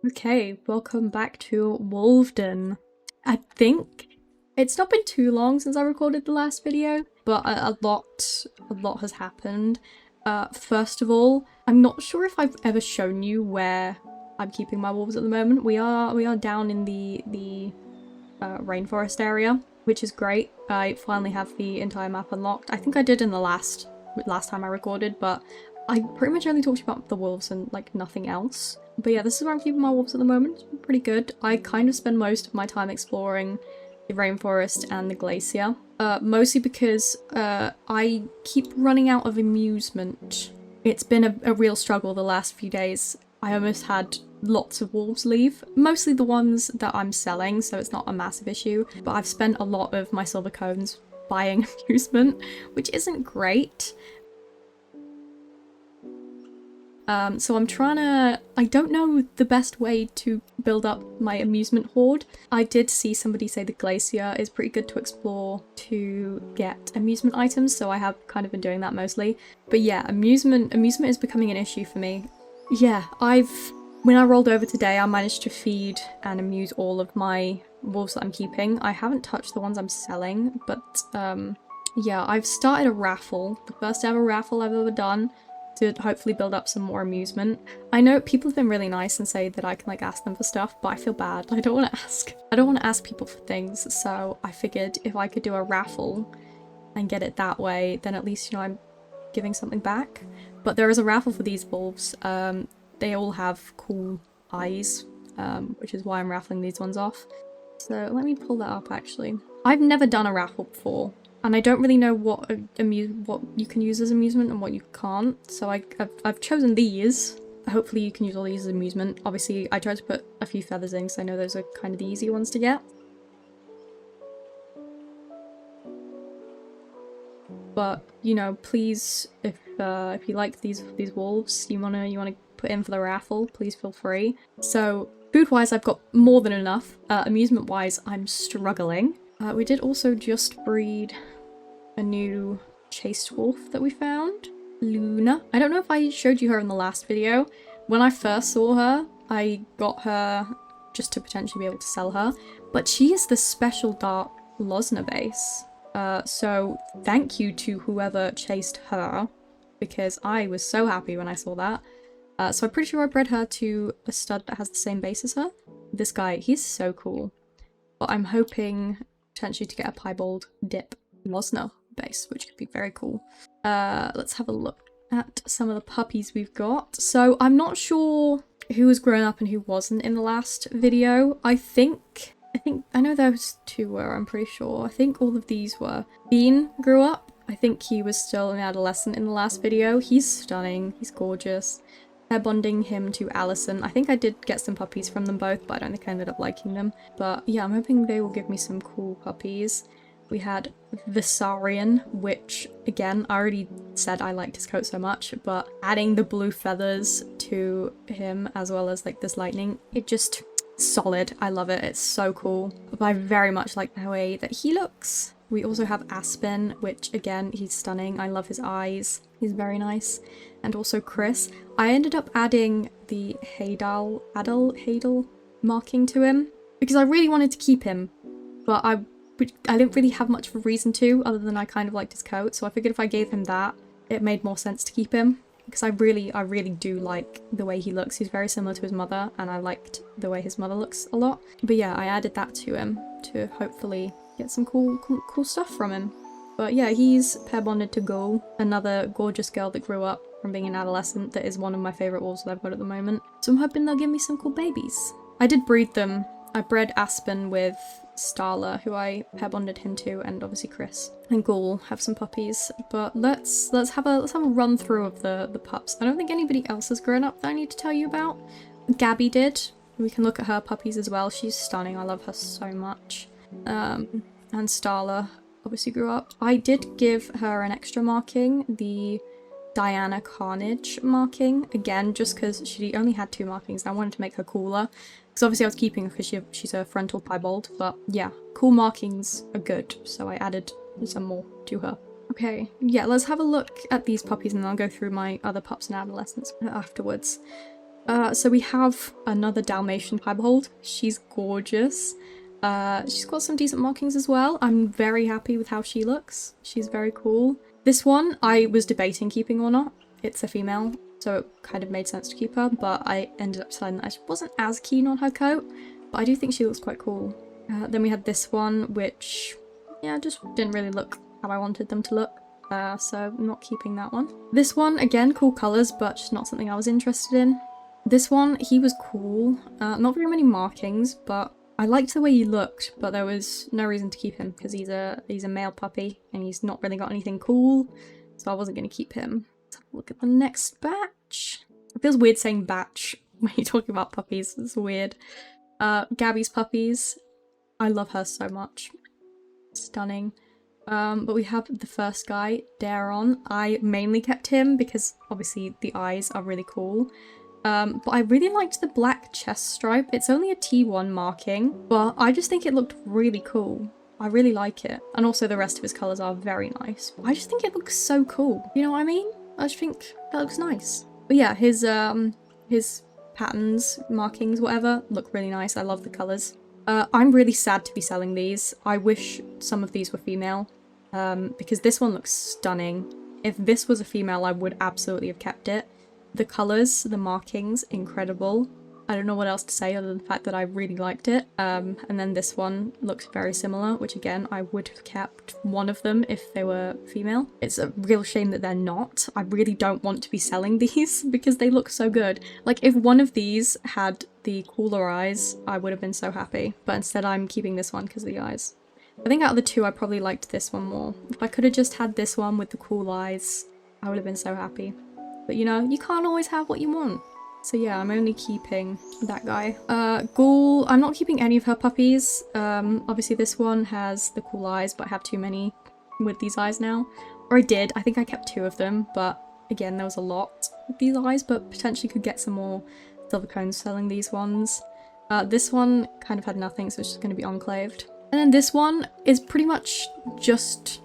Okay, welcome back to Wolvden. I think it's not been too long since I recorded the last video, but a lot has happened. First of all, I'm not sure if I've ever shown you where I'm keeping my wolves at the moment. We are down in the rainforest area, which is great. I finally have the entire map unlocked. I think I did in the last time I recorded, but I pretty much only talked about the wolves and like nothing else. But yeah, this is where I'm keeping my wolves at the moment. It's been pretty good. I kind of spend most of my time exploring the rainforest and the glacier. Mostly because I keep running out of amusement. It's been a real struggle the last few days. I almost had lots of wolves leave. Mostly the ones that I'm selling, so it's not a massive issue. But I've spent a lot of my silver cones buying amusement, which isn't great. So I'm trying to... I don't know the best way to build up my amusement hoard. I did see somebody say the glacier is pretty good to explore to get amusement items, so I have kind of been doing that mostly. But yeah, amusement is becoming an issue for me. Yeah, when I rolled over today, I managed to feed and amuse all of my wolves that I'm keeping. I haven't touched the ones I'm selling, but yeah, I've started a raffle. The first ever raffle I've ever done, to hopefully build up some more amusement. I know people have been really nice and say that I can like ask them for stuff, but I feel bad. I don't want to ask. I don't want to ask people for things, so I figured if I could do a raffle and get it that way, then at least, you know, I'm giving something back. But there is a raffle for these wolves. They all have cool eyes, which is why I'm raffling these ones off. So let me pull that up actually. I've never done a raffle before. And I don't really know what you can use as amusement and what you can't, so I've chosen these. Hopefully you can use all these as amusement. Obviously, I tried to put a few feathers in because I know those are kind of the easy ones to get. But you know, please, if you like these wolves, you wanna put in for the raffle, please feel free. So food-wise, I've got more than enough. Amusement-wise, I'm struggling. We did also just breed a new chased wolf that we found. Luna. I don't know if I showed you her in the last video. When I first saw her, I got her just to potentially be able to sell her. But she is the special dark Losner base. So thank you to whoever chased her, because I was so happy when I saw that. So I'm pretty sure I bred her to a stud that has the same base as her. This guy, he's so cool. But I'm hoping potentially to get a piebald dip Losner base, which could be very cool. Let's have a look at some of the puppies we've got. So I'm not sure who was grown up and who wasn't in the last video. I know those two were, I'm pretty sure. I think all of these were. Bean grew up. I think he was still an adolescent in the last video. He's stunning. He's gorgeous. Pair bonding him to Allison. I think I did get some puppies from them both, but I don't think I ended up liking them. But yeah, I'm hoping they will give me some cool puppies. We had Visarion, which again, I already said I liked his coat so much, but adding the blue feathers to him as well as like this lightning, it just solid. I love it. It's so cool. But I very much like the way that he looks. We also have Aspen, which again, he's stunning. I love his eyes. He's very nice. And also Chris. I ended up adding the Hadal marking to him because I really wanted to keep him, but I didn't really have much of a reason to, other than I kind of liked his coat, so I figured if I gave him that, it made more sense to keep him. Because I really do like the way he looks. He's very similar to his mother, and I liked the way his mother looks a lot. But yeah, I added that to him to hopefully get some cool stuff from him. But yeah, he's pair bonded to Gull, another gorgeous girl that grew up from being an adolescent that is one of my favourite wolves that I've got at the moment. So I'm hoping they'll give me some cool babies. I did breed them. I bred Aspen with Starla, who I pair bonded him to, and obviously Chris and Ghoul have some puppies. But let's have a run through of the pups. I don't think anybody else has grown up that I need to tell you about. Gabby did. We can look at her puppies as well. She's stunning. I love her so much. And Starla obviously grew up. I did give her an extra marking, the Diana Carnage marking, again just because she only had 2 markings and I wanted to make her cooler. Because obviously I was keeping her because she's a frontal piebald, but yeah, cool markings are good, so I added some more to her. Okay, yeah, let's have a look at these puppies and then I'll go through my other pups and adolescents afterwards. So we have another Dalmatian piebald. She's gorgeous. She's got some decent markings as well. I'm very happy with how she looks. She's very cool. This one I was debating keeping or not. It's a female, so it kind of made sense to keep her, but I ended up deciding that I wasn't as keen on her coat, but I do think she looks quite cool. Then we had this one, which, yeah, just didn't really look how I wanted them to look. So I'm not keeping that one. This one, again, cool colours, but just not something I was interested in. This one, he was cool. Not very many markings, but I liked the way he looked, but there was no reason to keep him because he's a male puppy and he's not really got anything cool, so I wasn't going to keep him. Let's have a look at the next batch. It feels weird saying batch when you're talking about puppies. It's weird. Gabby's puppies. I love her so much. Stunning. But we have the first guy, Daron. I mainly kept him because obviously the eyes are really cool. But I really liked the black chest stripe. It's only a T1 marking, but I just think it looked really cool. I really like it. And also the rest of his colours are very nice. I just think it looks so cool. You know what I mean? I just think that looks nice. But yeah, his patterns, markings, whatever, look really nice. I love the colours. I'm really sad to be selling these. I wish some of these were female, because this one looks stunning. If this was a female, I would absolutely have kept it. The colours, the markings, incredible. I don't know what else to say other than the fact that I really liked it. And then this one looks very similar, which again, I would have kept one of them if they were female. It's a real shame that they're not. I really don't want to be selling these because they look so good. Like, if one of these had the cooler eyes, I would have been so happy. But instead I'm keeping this one because of the eyes. I think out of the two, I probably liked this one more. If I could have just had this one with the cool eyes, I would have been so happy. But you know, you can't always have what you want. So yeah, I'm only keeping that guy. Ghoul, I'm not keeping any of her puppies. Obviously this one has the cool eyes, but I have too many with these eyes now. Or I did, I think I kept 2 of them, but again, there was a lot with these eyes, but potentially could get some more silver cones selling these ones. This one kind of had nothing, so it's just going to be enclaved. And then this one is pretty much just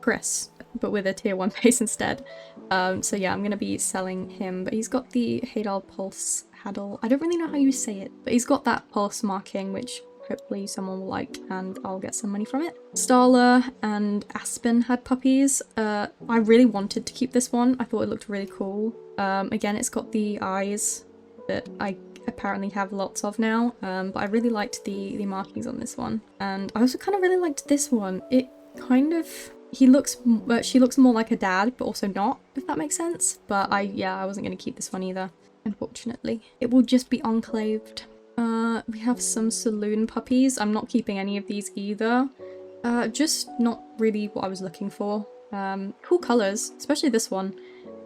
Chris, but with a tier 1 base instead. So yeah, I'm going to be selling him, but he's got the Hadal Pulse Haddle. I don't really know how you say it, but he's got that pulse marking, which hopefully someone will like, and I'll get some money from it. Starla and Aspen had puppies. I really wanted to keep this one. I thought it looked really cool. Again, it's got the eyes that I apparently have lots of now, but I really liked the markings on this one. And I also kind of really liked this one. It kind of... she looks more like a dad, but also not, if that makes sense. But I wasn't going to keep this one either, unfortunately. It will just be enclaved. We have some saloon puppies. I'm not keeping any of these either. Just not really what I was looking for. Cool colours, especially this one.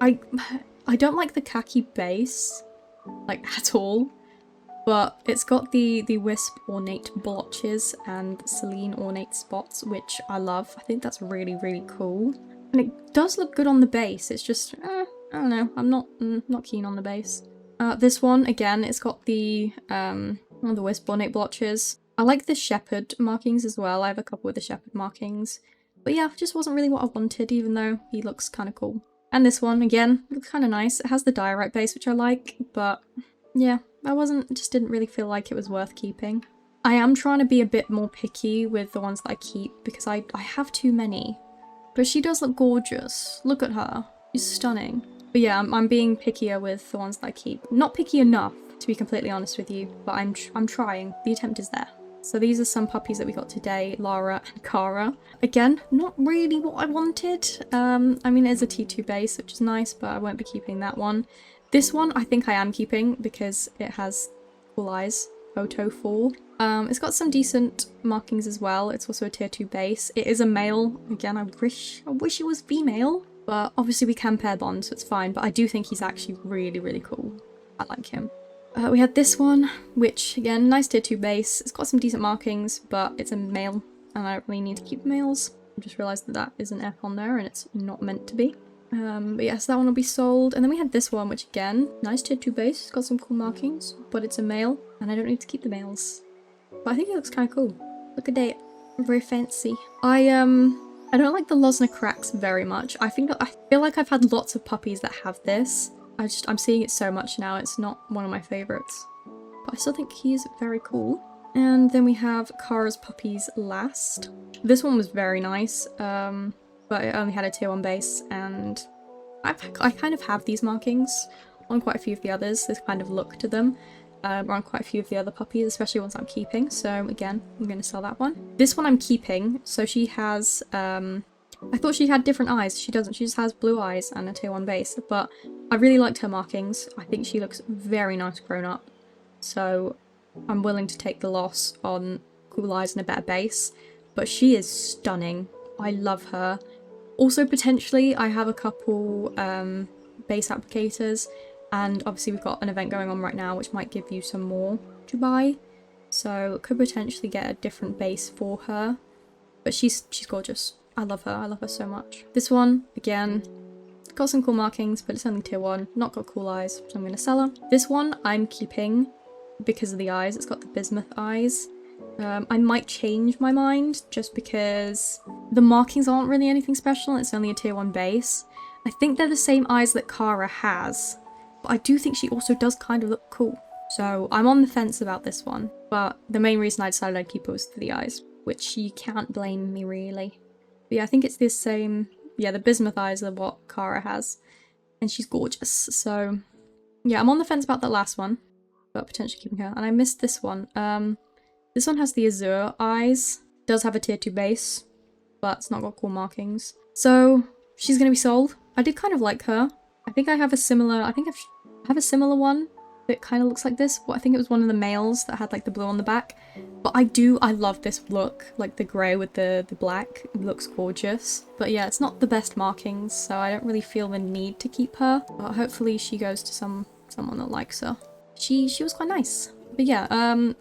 I don't like the khaki base, like, at all. But it's got the Wisp ornate blotches and Celine ornate spots, which I love. I think that's really, really cool. And it does look good on the base. It's just, I don't know. I'm not keen on the base. This one, again, it's got the Wisp ornate blotches. I like the shepherd markings as well. I have a couple with the shepherd markings. But yeah, just wasn't really what I wanted, even though he looks kind of cool. And this one, again, looks kind of nice. It has the diorite base, which I like, but yeah. Just didn't really feel like it was worth keeping. I am trying to be a bit more picky with the ones that I keep because I have too many. But she does look gorgeous. Look at her. She's stunning. But yeah, I'm being pickier with the ones that I keep. Not picky enough, to be completely honest with you, but I'm trying. The attempt is there. So these are some puppies that we got today, Lara and Kara. Again, not really what I wanted. I mean, it's a T2 base, which is nice, but I won't be keeping that one. This one I think I am keeping because it has cool eyes, Photo 4. It's got some decent markings as well. It's also a tier 2 base. It is a male. Again, I wish it was female, but obviously we can pair bond, so it's fine. But I do think he's actually really, really cool. I like him. We had this one, which again, nice tier 2 base. It's got some decent markings, but it's a male, and I don't really need to keep males. I just realised that that is an F on there, and it's not meant to be. But yes, that one will be sold. And then we had this one, which again, nice tier 2 base. It's got some cool markings, but it's a male, and I don't need to keep the males. But I think it looks kind of cool. Look at it. Very fancy. I don't like the Losner cracks very much. I feel like I've had lots of puppies that have this, I'm seeing it so much now, it's not one of my favourites. But I still think he's very cool. And then we have Kara's puppies last. This one was very nice, but it only had a tier 1 base, and I kind of have these markings on quite a few of the others, this kind of look to them, on quite a few of the other puppies, especially ones I'm keeping, so again, I'm going to sell that one. This one I'm keeping, so she has, I thought she had different eyes, she doesn't, she just has blue eyes and a tier 1 base, but I really liked her markings. I think she looks very nice grown up, so I'm willing to take the loss on cool eyes and a better base, but she is stunning. I love her. Also, potentially, I have a couple base applicators, and obviously we've got an event going on right now which might give you some more to buy, so could potentially get a different base for her, but she's gorgeous. I love her so much. This one, again, got some cool markings, but it's only tier 1, not got cool eyes, so I'm going to sell her. This one I'm keeping because of the eyes. It's got the bismuth eyes. I might change my mind just because the markings aren't really anything special and it's only a tier 1 base. I think they're the same eyes that Kara has, but I do think she also does kind of look cool. So I'm on the fence about this one, but the main reason I decided I'd keep it was for the eyes, which you can't blame me really. But yeah, I think it's the same, yeah, the bismuth eyes are what Kara has, and she's gorgeous. So yeah, I'm on the fence about that last one, but potentially keeping her. And I missed this one. This one has the azure eyes, does have a tier 2 base, but it's not got cool markings. So she's gonna be sold. I did kind of like her. I think I have a similar, I have a similar one that kind of looks like this. Well, I think it was one of the males that had like the blue on the back. But I love this look, like the grey with the black. It looks gorgeous. But yeah, it's not the best markings, so I don't really feel the need to keep her. But hopefully she goes to someone that likes her. She was quite nice. But yeah,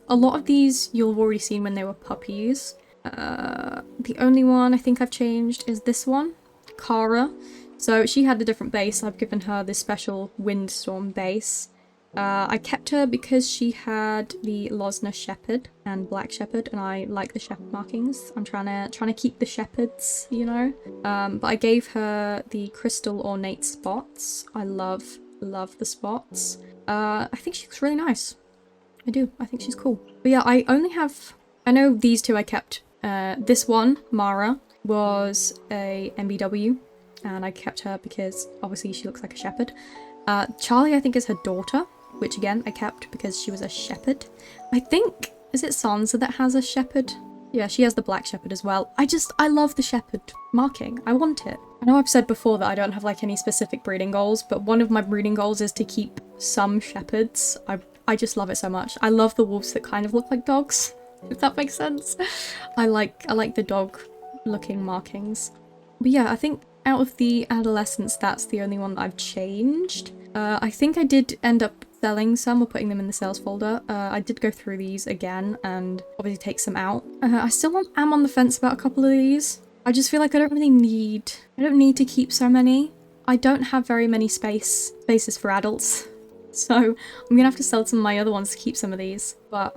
a lot of these you'll have already seen when they were puppies. The only one I think I've changed is this one, Kara. So she had a different base. I've given her this special windstorm base. I kept her because she had the Losner Shepherd and Black Shepherd, and I like the shepherd markings. I'm trying to keep the shepherds, you know. But I gave her the crystal ornate spots. I love the spots. I think she looks really nice. I do. I think she's cool. But yeah, I know these two I kept. This one, Mara, was a MBW, and I kept her because obviously she looks like a shepherd. Charlie, I think, is her daughter, which again, I kept because she was a shepherd. I think, is it Sansa that has a shepherd? Yeah, she has the black shepherd as well. I love the shepherd marking. I want it. I know I've said before that I don't have like any specific breeding goals, but one of my breeding goals is to keep some shepherds. I just love it so much. I love the wolves that kind of look like dogs, if that makes sense. I like the dog looking markings. But yeah, I think out of the adolescents, that's the only one that I've changed. I think I did end up selling some or putting them in the sales folder. I did go through these again and obviously take some out. I still am on the fence about a couple of these. I just feel like I don't need to keep so many. I don't have very many spaces for adults. So I'm gonna have to sell some of my other ones to keep some of these. But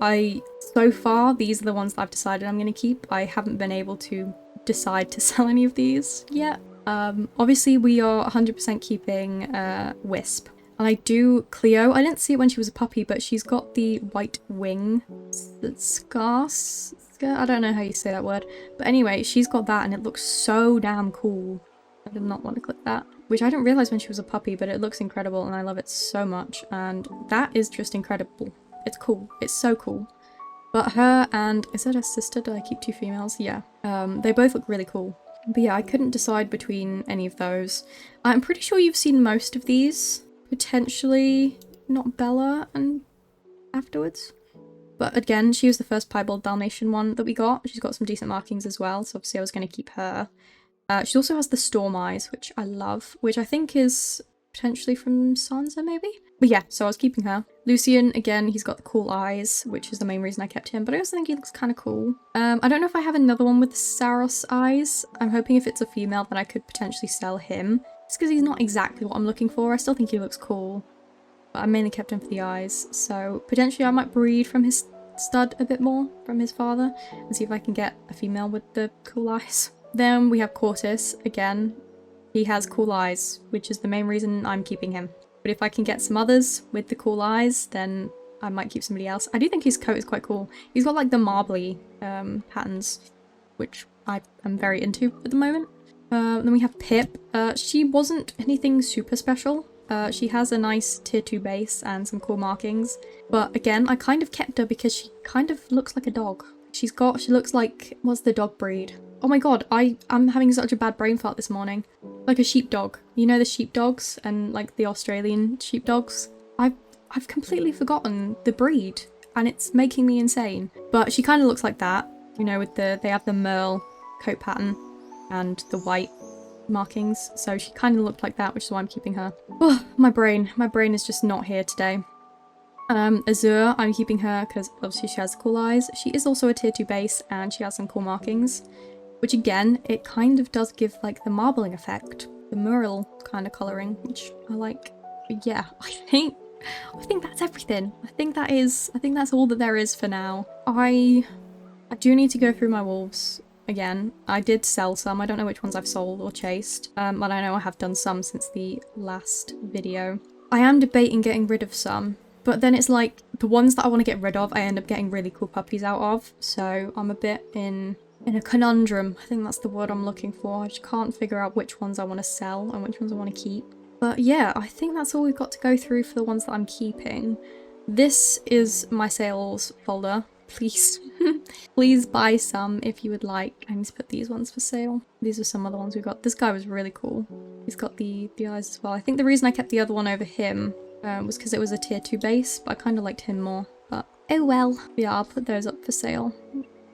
so far, these are the ones that I've decided I'm gonna keep. I haven't been able to decide to sell any of these yet. Obviously we are 100% keeping Wisp. And I do Cleo. I didn't see it when she was a puppy, but she's got the white wing scars. I don't know how you say that word. But anyway, she's got that and it looks so damn cool. I did not want to click that. Which I didn't realize when she was a puppy, but it looks incredible and I love it so much. And that is just incredible. It's cool. It's so cool. But her and, is that her sister? Did I keep two females? Yeah. They both look really cool. But yeah, I couldn't decide between any of those. I'm pretty sure you've seen most of these. Potentially not Bella and afterwards. But again, she was the first piebald Dalmatian one that we got. She's got some decent markings as well, so obviously I was going to keep her. She also has the storm eyes, which I love, which I think is potentially from Sansa, maybe? But yeah, so I was keeping her. Lucian, again, he's got the cool eyes, which is the main reason I kept him, but I also think he looks kind of cool. I don't know if I have another one with the Saros eyes. I'm hoping if it's a female, then I could potentially sell him. Just because he's not exactly what I'm looking for. I still think he looks cool, but I mainly kept him for the eyes. So potentially I might breed from his stud a bit more, from his father, and see if I can get a female with the cool eyes. Then we have Cortis, again. He has cool eyes, which is the main reason I'm keeping him. But if I can get some others with the cool eyes, then I might keep somebody else. I do think his coat is quite cool. He's got like the marbly patterns, which I am very into at the moment. Then we have Pip. She wasn't anything super special. She has a nice tier 2 base and some cool markings. But again, I kind of kept her because she kind of looks like a dog. She looks like, what's the dog breed? Oh my god, I'm having such a bad brain fart this morning. Like a sheepdog. You know the sheepdogs and like the Australian sheepdogs? I've completely forgotten the breed and it's making me insane. But she kind of looks like that. You know, with they have the merle coat pattern and the white markings. So she kind of looked like that, which is why I'm keeping her. Oh, my brain is just not here today. Azure, I'm keeping her because obviously she has cool eyes. She is also a tier 2 base and she has some cool markings, which again, it kind of does give like the marbling effect, the merle kind of colouring, which I like. But yeah, I think that's everything. I think that's all that there is for now. I do need to go through my wolves again. I did sell some. I don't know which ones I've sold or chased, but I know I have done some since the last video. I am debating getting rid of some. But then it's like, the ones that I want to get rid of, I end up getting really cool puppies out of. So I'm a bit in a conundrum. I think that's the word I'm looking for. I just can't figure out which ones I want to sell and which ones I want to keep. But yeah, I think that's all we've got to go through for the ones that I'm keeping. This is my sales folder. Please, please buy some if you would like. I need to put these ones for sale. These are some other ones we got. This guy was really cool. He's got the eyes as well. I think the reason I kept the other one over him was because it was a tier 2 base, but I kind of liked him more. But oh well. Yeah, I'll put those up for sale.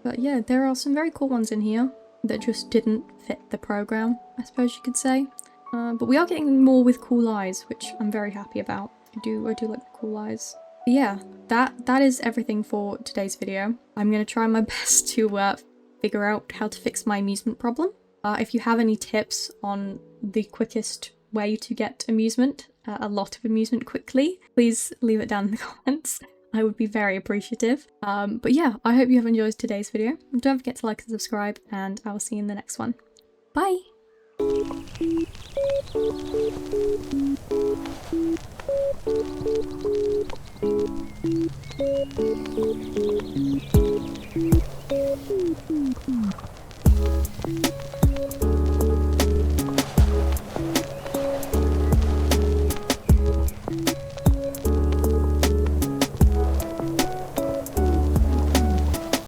But yeah, there are some very cool ones in here that just didn't fit the program, I suppose you could say. But we are getting more with cool eyes, which I'm very happy about. I do like the cool eyes. But yeah, that is everything for today's video. I'm going to try my best to figure out how to fix my amusement problem. If you have any tips on the quickest way to get amusement, a lot of amusement quickly, please leave it down in the comments. I would be very appreciative. But yeah, I hope you have enjoyed today's video. Don't forget to like and subscribe, and I will see you in the next one. Bye!